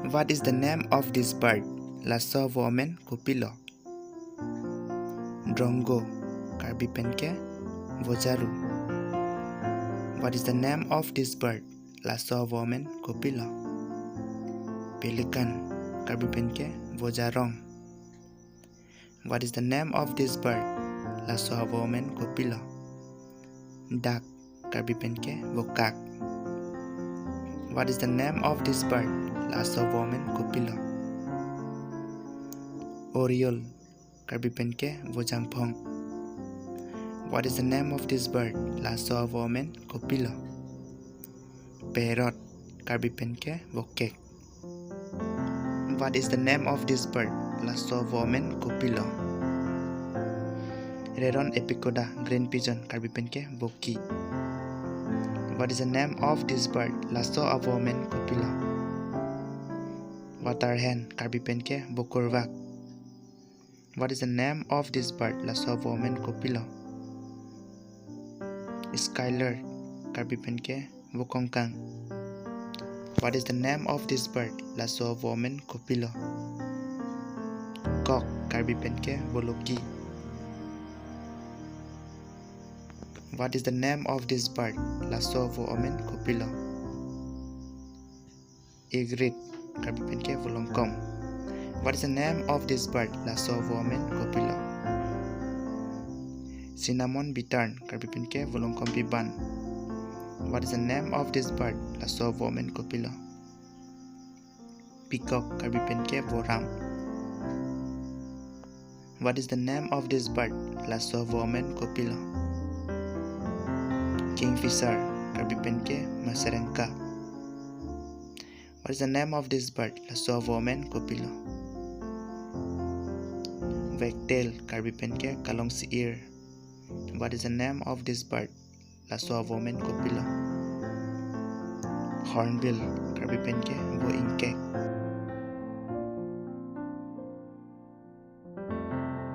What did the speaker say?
What is the name of this bird? Lasso woman kopilo. Drongo karbi penke vojaru. What is the name of this bird? Lasso woman kopilo. Pelican karbi penke vojarong. What is the name of this bird? Lasso woman kopilo. Duck karbi penke vokak. What is the name of this bird? Lasso woman kopilo. Oriole karbi penke vojangphong. What is the name of this bird? Lasso woman kopilo. Parrot karbi penke vokek. What is the name of this bird? Lasso woman kopilo. Reron epicoda green pigeon karbi penke boki. What is the name of this bird? Lasso of woman kopilo. Water hen karbi penke bokurvak. What is the name of this bird? Lasso of woman kopilo. Skyler karbi penke bokongkang. What is the name of this bird? Lasso of woman kopilo. Cock karbi penke boloki. What is the name of this bird? Lasso of woman kopilo. Egret karbi penke volongkom. What is the name of this bird? Lasso of woman kopilo. Cinnamon bittern karbi penke volongkom piban. What is the name of this bird? Lasso of woman kopilo. Peacock karbi penke vorang. What is the name of this bird? Lasso of woman kopilo. Kingfisher karbi penke masarengka. What is the name of this bird? Lasso of woman kopilo. Wagtail karbi penke kalongsi ear. What is the name of this bird? Lasso of woman kopilo. Hornbill karbi penke bo ingkek.